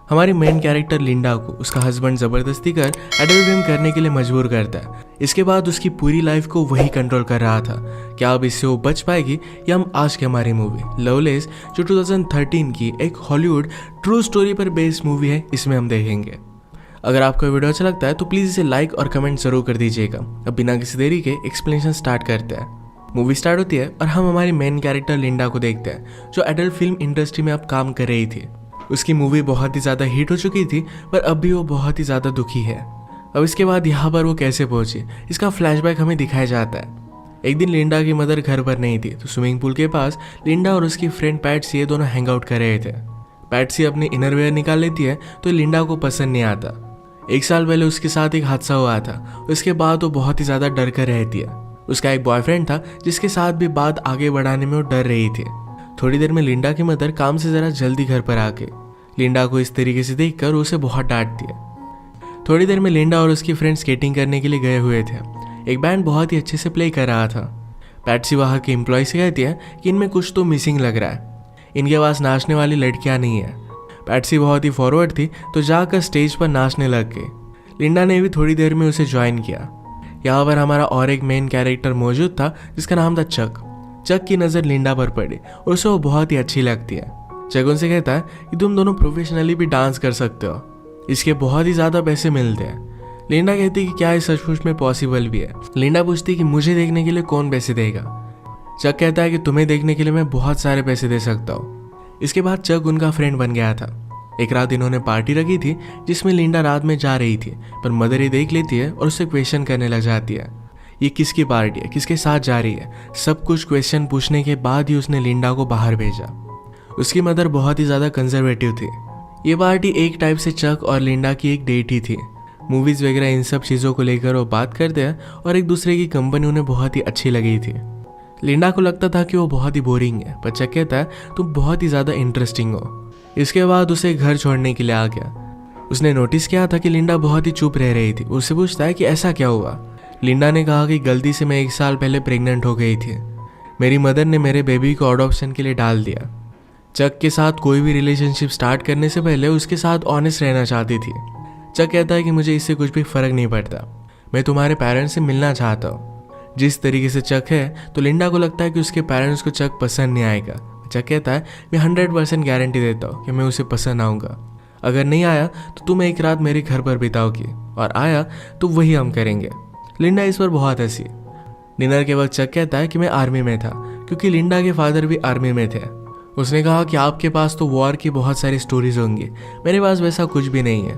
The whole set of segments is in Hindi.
हमारी मेन कैरेक्टर लिंडा को उसका हस्बैंड जबरदस्ती कर एडल्ट फिल्म करने के लिए मजबूर करता है। इसके बाद उसकी पूरी लाइफ को वही कंट्रोल कर रहा था। क्या अब इससे वो बच पाएगी? या हम आज की हमारी मूवी लवलेस जो 2013 की एक हॉलीवुड ट्रू स्टोरी पर बेस्ड मूवी है, इसमें हम देखेंगे। अगर आपको वीडियो अच्छा लगता है तो प्लीज़ इसे लाइक और कमेंट जरूर कर दीजिएगा। अब बिना किसी देरी के एक्सप्लेनेशन स्टार्ट करते हैं। मूवी स्टार्ट होती है और हम हमारी मेन कैरेक्टर लिंडा को देखते हैं जो एडल्ट फिल्म इंडस्ट्री में अब काम कर रही थी। उसकी मूवी बहुत ही ज़्यादा हिट हो चुकी थी पर अब भी वो बहुत ही ज़्यादा दुखी है। अब इसके बाद यहाँ पर वो कैसे पहुंची, इसका फ्लैशबैक हमें दिखाया जाता है। एक दिन लिंडा की मदर घर पर नहीं थी तो स्विमिंग पूल के पास लिंडा और उसकी फ्रेंड पैट्सी दोनों हैंग आउट कर रहे थे। पैट्सी अपनी इनरवेयर निकाल लेती है तो लिंडा को पसंद नहीं आता। 1 साल पहले उसके साथ एक हादसा हुआ था, उसके बाद वो बहुत ही ज़्यादा डर कर रहती है। उसका एक बॉयफ्रेंड था जिसके साथ भी बात आगे बढ़ाने में वो डर रही थी। थोड़ी देर में लिंडा की मदर काम से ज़रा जल्दी घर पर आके लिंडा को इस तरीके से देखकर उसे बहुत डांटती है। थोड़ी देर में लिंडा और उसकी फ्रेंड स्केटिंग करने के लिए गए हुए थे। एक बैंड बहुत ही अच्छे से प्ले कर रहा था। पैट्सी वहाँ के एम्प्लॉय से कहती है कि इनमें कुछ तो मिसिंग लग रहा है, इनके पास नाचने वाली लड़कियाँ नहीं है। पैट्सी बहुत ही फॉरवर्ड थी तो जाकर स्टेज पर नाचने लग गई। लिंडा ने भी थोड़ी देर में उसे ज्वाइन किया। यहाँ पर हमारा और एक मेन कैरेक्टर मौजूद था जिसका नाम था चक। चक की नज़र लिंडा पर पड़ी और उसे वो बहुत ही अच्छी लगती है। चक उनसे कहता है कि तुम दोनों प्रोफेशनली भी डांस कर सकते हो, इसके बहुत ही ज़्यादा पैसे मिलते हैं। लिंडा कहती है कि क्या ये सचमुच में पॉसिबल भी है। लिंडा पूछती है कि मुझे देखने के लिए कौन पैसे देगा। चक कहता है कि तुम्हें देखने के लिए मैं बहुत सारे पैसे दे सकता हूँ। इसके बाद चक उनका फ्रेंड बन गया था। एक रात इन्होंने पार्टी रखी थी जिसमें लिंडा रात में जा रही थी पर मदर ये देख लेती है और उससे क्वेश्चन करने लग जाती है। ये किसकी पार्टी है, किसके साथ जा रही है, सब कुछ क्वेश्चन पूछने के बाद ही उसने लिंडा को बाहर भेजा। उसकी मदर बहुत ही ज़्यादा कंजर्वेटिव थी। ये पार्टी एक टाइप से चक और लिंडा की एक डेट ही थी। मूवीज़ वगैरह इन सब चीज़ों को लेकर वो बात करते हैं और एक दूसरे की कंपनी उन्हें बहुत ही अच्छी लगी थी। लिंडा को लगता था कि वो बहुत ही बोरिंग है पर चक कहता है तुम बहुत ही ज़्यादा इंटरेस्टिंग हो। इसके बाद उसे घर छोड़ने के लिए आ गया। उसने नोटिस किया था कि लिंडा बहुत ही चुप रह रही थी। उससे पूछता है कि ऐसा क्या हुआ। लिंडा ने कहा कि गलती से मैं 1 साल पहले प्रेग्नेंट हो गई थी, मेरी मदर ने मेरे बेबी को अडॉप्शन के लिए डाल दिया। चक के साथ कोई भी रिलेशनशिप स्टार्ट करने से पहले उसके साथ ऑनेस्ट रहना चाहती थी। चक कहता है कि मुझे इससे कुछ भी फ़र्क नहीं पड़ता, मैं तुम्हारे पेरेंट्स से मिलना चाहता हूँ। जिस तरीके से चक है तो लिंडा को लगता है कि उसके पेरेंट्स को चक पसंद नहीं आएगा। चक कहता है मैं 100% गारंटी देता हूँ कि मैं उसे पसंद आऊँगा। अगर नहीं आया तो तुम एक रात मेरे घर पर बिताओगी और आया तो वही हम करेंगे। लिंडा इस पर बहुत हंसी। डिनर के वक्त चक कहता है कि मैं आर्मी में था क्योंकि लिंडा के फादर भी आर्मी में थे। उसने कहा कि आपके पास तो वॉर की बहुत सारी स्टोरीज होंगी, मेरे पास वैसा कुछ भी नहीं है।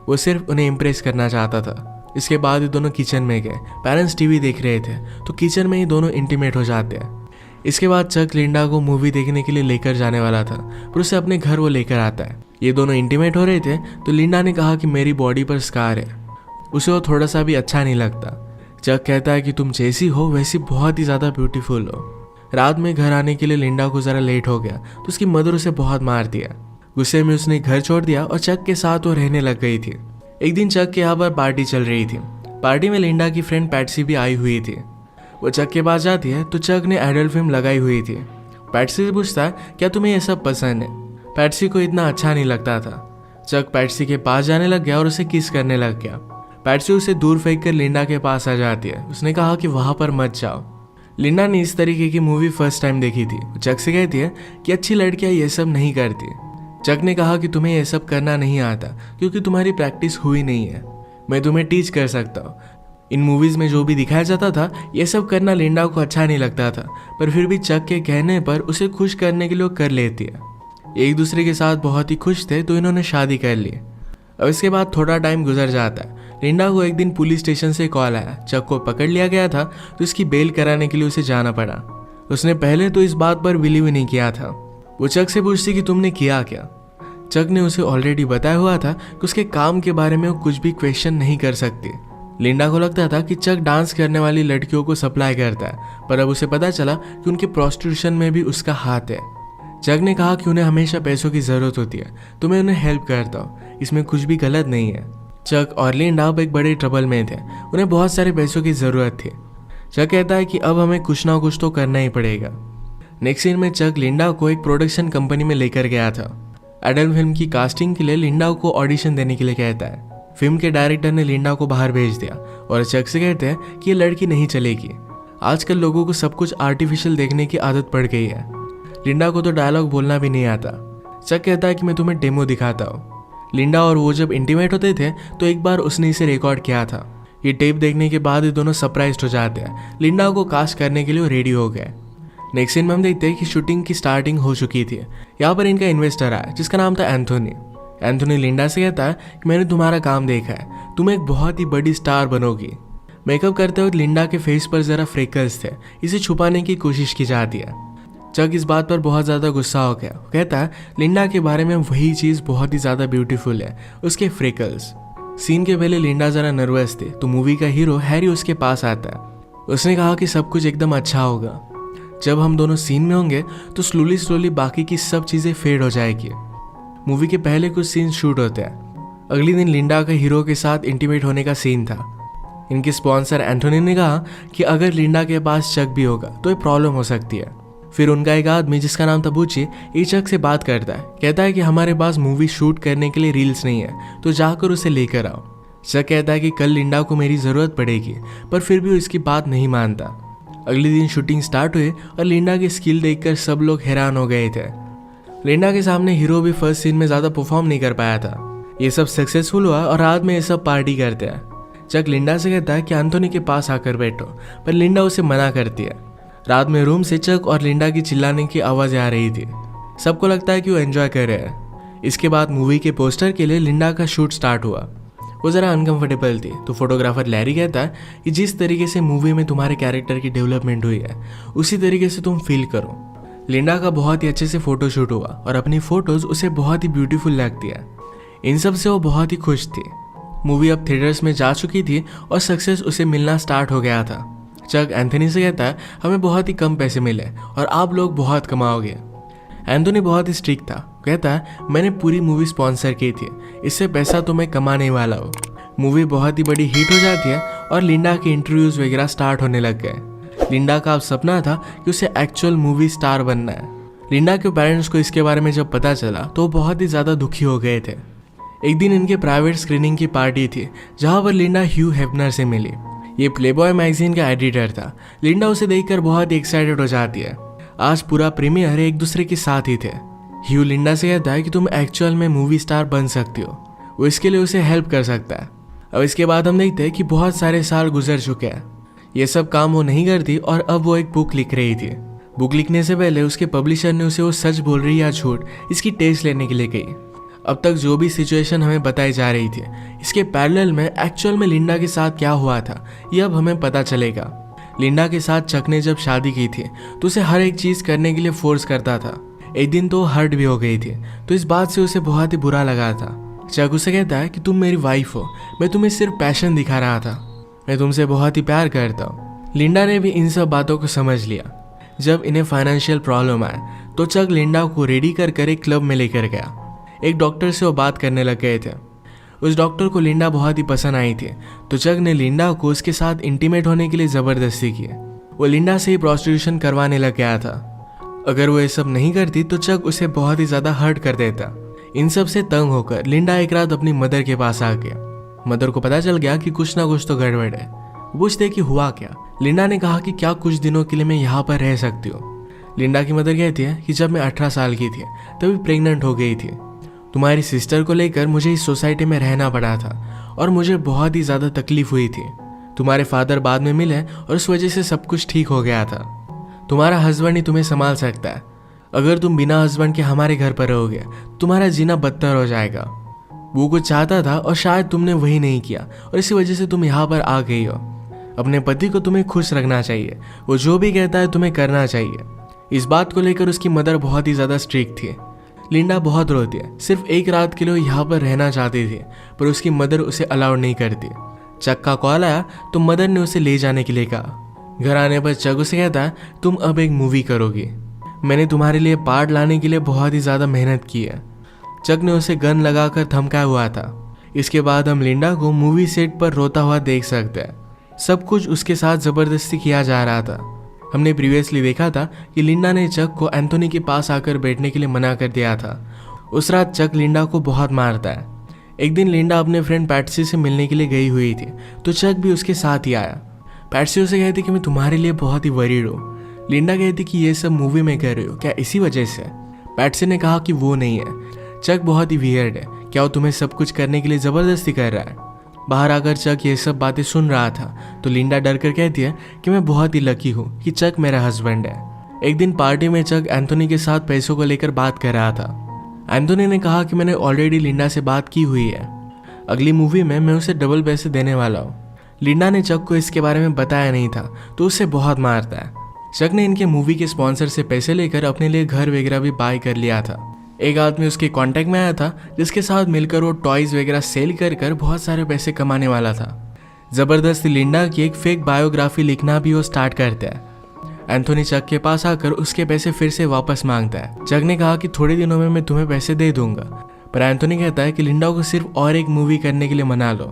वो सिर्फ उन्हें इम्प्रेस करना चाहता था। इसके बाद ही दोनों किचन में गए। पेरेंट्स टीवी देख रहे थे तो किचन में ही दोनों इंटीमेट हो जाते हैं। इसके बाद चक लिंडा को मूवी देखने के लिए लेकर जाने वाला था पर उसे अपने घर वो लेकर आता है। ये दोनों इंटीमेट हो रहे थे तो लिंडा ने कहा कि मेरी बॉडी पर स्कार है। उसे वो थोड़ा सा भी अच्छा नहीं लगता। चक कहता है कि तुम जैसी हो वैसी बहुत ही ज़्यादा ब्यूटीफुल हो। रात में घर आने के लिए लिंडा को ज़रा लेट हो गया तो उसकी मदर उसे बहुत मार दिया। गुस्से में उसने घर छोड़ दिया और चक के साथ वो रहने लग गई थी। एक दिन चक के यहाँ पर पार्टी चल रही थी। पार्टी में लिंडा की फ्रेंड पैट्सी भी आई हुई थी। वो चक के पास जाती है तो चक ने एडल्ट फिल्म लगाई हुई थी। पैट्सी से पूछता है क्या तुम्हें ये सब पसंद है। पैट्सी को इतना अच्छा नहीं लगता था। चक पैट्सी के पास जाने लग गया और उसे किस करने लग गया। पैट्सी उसे दूर फेंक कर लिंडा के पास आ जाती है। उसने कहा कि वहाँ पर मत जाओ। लिंडा ने इस तरीके की मूवी फर्स्ट टाइम देखी थी। चक से कहती है कि अच्छी लड़कियाँ ये सब नहीं करती। चक ने कहा कि तुम्हें ये सब करना नहीं आता क्योंकि तुम्हारी प्रैक्टिस हुई नहीं है, मैं तुम्हें टीच कर सकता हूँ। इन मूवीज़ में जो भी दिखाया जाता था ये सब करना लिंडा को अच्छा नहीं लगता था पर फिर भी चक के कहने पर उसे खुश करने के लिए वो कर लेती है। एक दूसरे के साथ बहुत ही खुश थे तो इन्होंने शादी कर ली। अब इसके बाद थोड़ा टाइम गुजर जाता है। लिंडा को एक दिन पुलिस स्टेशन से कॉल आया। चक को पकड़ लिया गया था तो इसकी बेल कराने के लिए उसे जाना पड़ा। उसने पहले तो इस बात पर बिलीव ही नहीं किया था। वो चक से पूछती कि तुमने किया क्या। चक ने उसे ऑलरेडी बताया हुआ था कि उसके काम के बारे में वो कुछ भी क्वेश्चन नहीं कर सकती। लिंडा को लगता था कि चक डांस करने वाली लड़कियों को सप्लाई करता है पर अब उसे पता चला कि उनके प्रोस्टिट्यूशन में भी उसका हाथ है। चक ने कहा कि उन्हें हमेशा पैसों की ज़रूरत होती है तो मैं उन्हें हेल्प करता हूँ, इसमें कुछ भी गलत नहीं है। चक और लिंडा अब एक बड़े ट्रबल में थे, उन्हें बहुत सारे पैसों की ज़रूरत थी। चक कहता है कि अब हमें कुछ ना कुछ तो करना ही पड़ेगा। नेक्स्ट सीन में चक लिंडा को एक प्रोडक्शन कंपनी में लेकर गया था। एडल्ट फिल्म की कास्टिंग के लिए लिंडा को ऑडिशन देने के लिए कहता है। फिल्म के डायरेक्टर ने लिंडा को बाहर भेज दिया और चक से कहते हैं कि ये लड़की नहीं चलेगी। आजकल लोगों को सब कुछ आर्टिफिशियल देखने की आदत पड़ गई है। लिंडा को तो डायलॉग बोलना भी नहीं आता। चक कहता है कि मैं तुम्हें डेमो दिखाता हूँ। लिंडा और वो जब इंटीमेट होते थे तो एक बार उसने इसे रिकॉर्ड किया था। ये टेप देखने के बाद ये दोनों सरप्राइज्ड हो जाते हैं। लिंडा को कास्ट करने के लिए रेडी हो गए। नेक्स्ट सीन में हम देखते हैं कि शूटिंग की स्टार्टिंग हो चुकी थी। यहाँ पर इनका इन्वेस्टर आया जिसका नाम था एंथोनी। एंथोनी लिंडा से कहता है कि मैंने तुम्हारा काम देखा है, तुम एक बहुत ही बड़ी स्टार बनोगी। मेकअप करते वक्त लिंडा के फेस पर जरा फ्रेकल्स थे, इसे छुपाने की कोशिश की जाती है। चक इस बात पर बहुत ज़्यादा गुस्सा हो गया। वो कहता है लिंडा के बारे में वही चीज़ बहुत ही ज़्यादा ब्यूटीफुल है, उसके फ्रेकल्स। सीन के पहले लिंडा ज़रा नर्वस थी तो मूवी का हीरो हैरी उसके पास आता है। उसने कहा कि सब कुछ एकदम अच्छा होगा, जब हम दोनों सीन में होंगे तो स्लोली बाकी की सब चीज़ें फेड हो जाएगी। मूवी के पहले कुछ सीन शूट होते हैं। अगले दिन लिंडा का हीरो के साथ इंटीमेट होने का सीन था। इनके स्पॉन्सर एंथोनी ने कहा कि अगर लिंडा के पास चक भी होगा तो ये प्रॉब्लम हो सकती है। फिर उनका एक आदमी जिसका नाम था बूची ये चक से बात करता है, कहता है कि हमारे पास मूवी शूट करने के लिए रील्स नहीं है तो जाकर उसे लेकर आओ। चक कहता है कि कल लिंडा को मेरी ज़रूरत पड़ेगी, पर फिर भी वो इसकी बात नहीं मानता। अगले दिन शूटिंग स्टार्ट हुई और लिंडा की स्किल देखकर सब लोग हैरान हो गए थे। लिंडा के सामने हीरो भी फर्स्ट सीन में ज़्यादा परफॉर्म नहीं कर पाया था। ये सब सक्सेसफुल हुआ और रात में ये सब पार्टी करते हैं। चक लिंडा से कहता है कि एंथोनी के पास आकर बैठो, पर लिंडा उसे मना करती है। रात में रूम से चक और लिंडा की चिल्लाने की आवाज़ें आ रही थी। सबको लगता है कि वो एंजॉय कर रहे हैं। इसके बाद मूवी के पोस्टर के लिए लिंडा का शूट स्टार्ट हुआ। वो ज़रा अनकंफर्टेबल थी तो फोटोग्राफर लैरी कहता है कि जिस तरीके से मूवी में तुम्हारे कैरेक्टर की डेवलपमेंट हुई है उसी तरीके से तुम फील करो। लिंडा का बहुत ही अच्छे से फोटो शूट हुआ और अपनी फोटोज उसे बहुत ही ब्यूटीफुल लगती है। इन सब से वो बहुत ही खुश थी। मूवी अब थिएटर्स में जा चुकी थी और सक्सेस उसे मिलना स्टार्ट हो गया था। चक एंथोनी से कहता है हमें बहुत ही कम पैसे मिले और आप लोग बहुत कमाओगे। एंथोनी बहुत ही स्ट्रिक्ट था। कहता है मैंने पूरी मूवी स्पॉन्सर की थी, इससे पैसा तो मैं कमाने वाला हूँ। मूवी बहुत ही बड़ी हिट हो जाती है और लिंडा के इंटरव्यूज वगैरह स्टार्ट होने लग गए। लिंडा का अब सपना था कि उसे एक्चुअल मूवी स्टार बनना है। लिंडा के पेरेंट्स को इसके बारे में जब पता चला तो वो बहुत ही ज़्यादा दुखी हो गए थे। एक दिन इनके प्राइवेट स्क्रीनिंग की पार्टी थी जहाँ पर लिंडा ह्यू हेफनर से मिली। ये प्लेबॉय मैगजीन का एडिटर था। लिंडा उसे देखकर बहुत ही एक्साइटेड हो जाती है। आज पूरा प्रीमियर एक दूसरे के साथ ही थे। ह्यू लिंडा से कहता है कि तुम एक्चुअल में मूवी स्टार बन सकती हो, वो इसके लिए उसे हेल्प कर सकता है। अब इसके बाद हम देखते हैं कि बहुत सारे साल गुजर चुके हैं। ये सब काम वो नहीं करती और अब वो एक बुक लिख रही थी। बुक लिखने से पहले उसके पब्लिशर ने उसे वो सच बोल रही या झूठ इसकी टेस्ट लेने के लिए कही। अब तक जो भी सिचुएशन हमें बताई जा रही थी इसके पैरेलल में एक्चुअल में लिंडा के साथ क्या हुआ था ये अब हमें पता चलेगा। लिंडा के साथ चक ने जब शादी की थी तो उसे हर एक चीज़ करने के लिए फोर्स करता था। एक दिन तो हर्ट भी हो गई थी तो इस बात से उसे बहुत ही बुरा लगा था। चक उसे कहता है कि तुम मेरी वाइफ हो, मैं तुम्हें सिर्फ पैशन दिखा रहा था, मैं तुमसे बहुत ही प्यार करता हूँ। लिंडा ने भी इन सब बातों को समझ लिया। जब इन्हें फाइनेंशियल प्रॉब्लम आए तो चक लिंडा को रेडी कर एक क्लब में लेकर गया। एक डॉक्टर से वो बात करने लग गए थे। उस डॉक्टर को लिंडा बहुत ही पसंद आई थी तो चक ने लिंडा को उसके साथ इंटीमेट होने के लिए ज़बरदस्ती की। वो लिंडा से ही प्रोस्टिट्यूशन करवाने लग गया था। अगर वो ये सब नहीं करती तो चक उसे बहुत ही ज़्यादा हर्ट कर देता। इन सब से तंग होकर लिंडा एक रात अपनी मदर के पास आ गया। मदर को पता चल गया कि कुछ ना कुछ तो गड़बड़ है। पूछते कि हुआ क्या। लिंडा ने कहा कि क्या कुछ दिनों के लिए मैं यहाँ पर रह सकती हूँ। लिंडा की मदर कहती है कि जब मैं 18 साल की थी तभी प्रेग्नेंट हो गई थी। तुम्हारी सिस्टर को लेकर मुझे इस सोसाइटी में रहना पड़ा था और मुझे बहुत ही ज़्यादा तकलीफ हुई थी। तुम्हारे फादर बाद में मिले और उस वजह से सब कुछ ठीक हो गया था। तुम्हारा हस्बैंड ही तुम्हें संभाल सकता है। अगर तुम बिना हस्बैंड के हमारे घर पर रहोगे तुम्हारा जीना बदतर हो जाएगा। वो कुछ चाहता था और शायद तुमने वही नहीं किया और इसी वजह से तुम यहाँ पर आ गई हो। अपने पति को तुम्हें खुश रखना चाहिए, वो जो भी कहता है तुम्हें करना चाहिए। इस बात को लेकर उसकी मदर बहुत ही ज़्यादा स्ट्रिक्ट थी। लिंडा बहुत रोती है। सिर्फ एक रात के लिए यहाँ पर रहना चाहती थी पर उसकी मदर उसे अलाउड नहीं करती। चक का कॉल आया तो मदर ने उसे ले जाने के लिए कहा। घर आने पर चक उसे कहता है तुम अब एक मूवी करोगी, मैंने तुम्हारे लिए पार्ट लाने के लिए बहुत ही ज़्यादा मेहनत की है। चक ने उसे गन लगाकर धमकाया हुआ था। इसके बाद हम लिंडा को मूवी सेट पर रोता हुआ देख सकते हैं। सब कुछ उसके साथ ज़बरदस्ती किया जा रहा था। हमने प्रीवियसली देखा था कि लिंडा ने चक को एंथोनी के पास आकर बैठने के लिए मना कर दिया था। उस रात चक लिंडा को बहुत मारता है। एक दिन लिंडा अपने फ्रेंड पैट्सी से मिलने के लिए गई हुई थी, तो चक भी उसके साथ ही आया। पैट्सी उसे कहती कि मैं तुम्हारे लिए बहुत ही वरीड हूँ। लिंडा कहती कि ये सब मूवी में कर रहे हो क्या इसी वजह से? पैट्सी ने कहा कि वो नहीं है, चक बहुत ही वियर्ड है, क्या वो तुम्हें सब कुछ करने के लिए ज़बरदस्ती कर रहा है? बाहर आकर चक ये सब बातें सुन रहा था, तो लिंडा डर कर कहती है कि मैं बहुत ही लकी हूँ कि चक मेरा हस्बैंड है। एक दिन पार्टी में चक एंथोनी के साथ पैसों को लेकर बात कर रहा था। एंथोनी ने कहा कि मैंने ऑलरेडी लिंडा से बात की हुई है, अगली मूवी में मैं उसे डबल पैसे देने वाला हूँ। लिंडा ने चक को इसके बारे में बताया नहीं था, तो उसे बहुत मारता है। चक ने इनके मूवी के स्पॉन्सर से पैसे लेकर अपने लिए घर वगैरह भी बाय कर लिया था। एक आदमी उसके कांटेक्ट में आया था, जिसके साथ मिलकर वो टॉयज वगैरह सेल कर कर बहुत सारे पैसे कमाने वाला था। जबरदस्ती लिंडा की एक फेक बायोग्राफी लिखना भी वो स्टार्ट करता है। एंथोनी चक के पास आकर उसके पैसे फिर से वापस मांगता है। चक ने कहा कि थोड़े दिनों में मैं तुम्हें पैसे दे दूंगा, पर एंथोनी कहता है कि लिंडा को सिर्फ और एक मूवी करने के लिए मना लो,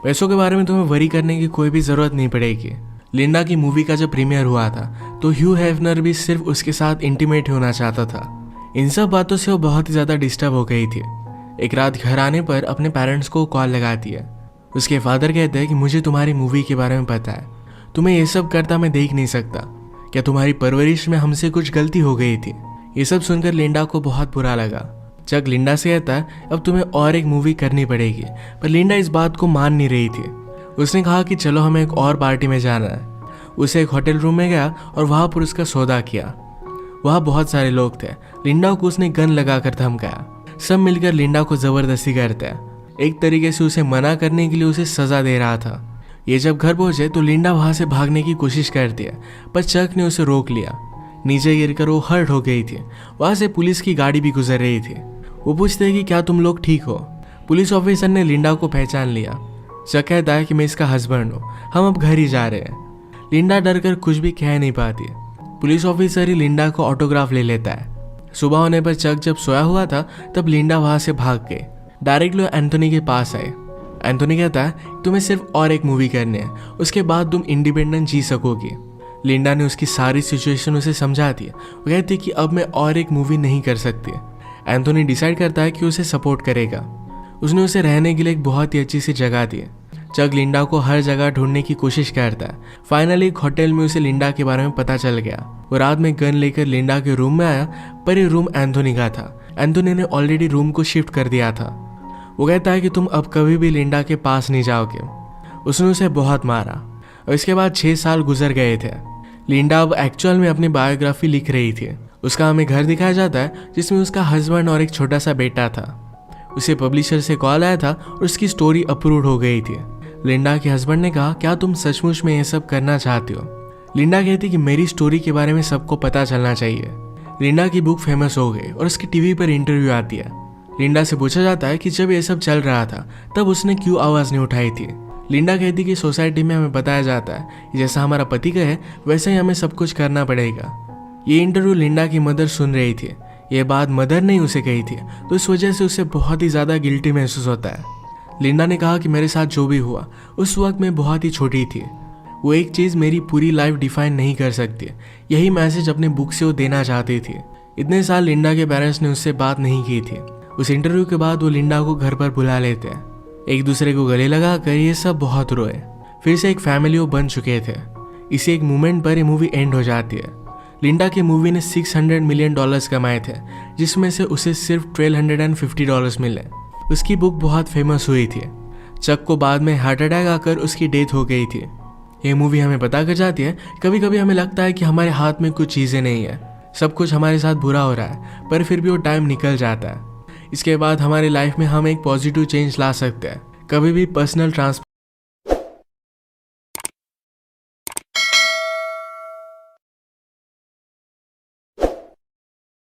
पैसों के बारे में तुम्हें वरी करने की कोई भी जरूरत नहीं पड़ेगी। लिंडा की मूवी का जब प्रीमियर हुआ था, तो ह्यू हेफनर भी सिर्फ उसके साथ इंटीमेट होना चाहता था। इन सब बातों से वो बहुत ही ज़्यादा डिस्टर्ब हो गई थी। एक रात घर आने पर अपने पेरेंट्स को कॉल लगाती है। उसके फादर कहते हैं कि मुझे तुम्हारी मूवी के बारे में पता है, तुम्हें ये सब करता मैं देख नहीं सकता, क्या तुम्हारी परवरिश में हमसे कुछ गलती हो गई थी? ये सब सुनकर लिंडा को बहुत बुरा लगा। चक लिंडा से कहता है अब तुम्हें और एक मूवी करनी पड़ेगी, पर लिंडा इस बात को मान नहीं रही थी। उसने कहा कि चलो हमें एक और पार्टी में जाना है। उसे एक होटल रूम में गया और वहाँ पर उसका सौदा किया। वहाँ बहुत सारे लोग थे। लिंडा को उसने गन लगाकर धमकाया। सब मिलकर लिंडा को जबरदस्ती करते हैं, एक तरीके से उसे मना करने के लिए उसे सजा दे रहा था। ये जब घर पहुंचे तो लिंडा वहाँ से भागने की कोशिश करती है, पर चक ने उसे रोक लिया। नीचे गिरकर वो हर्ट हो गई थी। वहाँ से पुलिस की गाड़ी भी गुजर रही थी। वो पूछते हैं कि क्या तुम लोग ठीक हो? पुलिस ऑफिसर ने लिंडा को पहचान लिया। चक कहता है कि मैं इसका हस्बैंड हूँ, हम अब घर ही जा रहे हैं। लिंडा डर कर कुछ भी कह नहीं पाती। पुलिस ऑफिसर ही लिंडा को ऑटोग्राफ ले लेता है। सुबह होने पर चक जब सोया हुआ था, तब लिंडा वहां से भाग गई। डायरेक्टली एंथोनी के पास आए। एंथोनी कहता है तुम्हें सिर्फ और एक मूवी करनी है, उसके बाद तुम इंडिपेंडेंट जी सकोगी। लिंडा ने उसकी सारी सिचुएशन उसे समझा दी। वो कहती कि अब मैं और एक मूवी नहीं कर सकती। एंथोनी डिसाइड करता है कि उसे सपोर्ट करेगा। उसने उसे रहने के लिए एक बहुत ही अच्छी सी जगह दी। चक लिंडा को हर जगह ढूंढने की कोशिश करता है। फाइनली एक होटल में उसे लिंडा के बारे में पता चल गया। वो रात में गन लेकर लिंडा के रूम में आया, पर ये रूम एंथोनी का था। एंथोनी ने ऑलरेडी रूम को शिफ्ट कर दिया था। वो कहता है कि तुम अब कभी भी लिंडा के पास नहीं जाओगे। उसने उसे बहुत मारा और इसके बाद 6 साल गुजर गए थे। लिंडा अब एक्चुअल में अपनी बायोग्राफी लिख रही थी। उसका हमें घर दिखाया जाता है जिसमें उसका हस्बैंड और एक छोटा सा बेटा था। उसे पब्लिशर से कॉल आया था और उसकी स्टोरी अप्रूव हो गई थी। लिंडा के हस्बैंड ने कहा क्या तुम सचमुच में ये सब करना चाहती हो? लिंडा कहती कि मेरी स्टोरी के बारे में सबको पता चलना चाहिए। लिंडा की बुक फेमस हो गई और उसकी टीवी पर इंटरव्यू आती है। लिंडा से पूछा जाता है कि जब ये सब चल रहा था तब उसने क्यों आवाज़ नहीं उठाई थी। लिंडा कहती कि सोसाइटी में हमें बताया जाता है कि जैसा हमारा पति कहे वैसे ही हमें सब कुछ करना पड़ेगा। ये इंटरव्यू लिंडा की मदर सुन रही थी। ये बात मदर ने उसे कही थी, तो इस वजह से उसे बहुत ही ज़्यादा गिल्टी महसूस होता है। लिंडा ने कहा कि मेरे साथ जो भी हुआ उस वक्त मैं बहुत ही छोटी थी। वो एक चीज़ मेरी पूरी लाइफ डिफाइन नहीं कर सकती। यही मैसेज अपने बुक से वो देना चाहती थी। इतने साल लिंडा के पेरेंट्स ने उससे बात नहीं की थी। उस इंटरव्यू के बाद वो लिंडा को घर पर बुला लेते हैं। एक दूसरे को गले लगा कर ये सब बहुत रोए। फिर से एक फैमिली वो बन चुके थे। इसी एक मोमेंट पर ये मूवी एंड हो जाती है। लिंडा की मूवी ने $600 मिलियन कमाए थे, जिसमें से उसे सिर्फ $1,250 मिले। उसकी बुक बहुत फेमस हुई थी। चक को बाद में हार्ट अटैक आकर उसकी डेथ हो गई थी। ये मूवी हमें पता कर जाती है कभी कभी हमें लगता है कि हमारे हाथ में कुछ चीज़ें नहीं है, सब कुछ हमारे साथ बुरा हो रहा है, पर फिर भी वो टाइम निकल जाता है। इसके बाद हमारी लाइफ में हम एक पॉजिटिव चेंज ला सकते हैं। कभी भी पर्सनल ट्रांसफर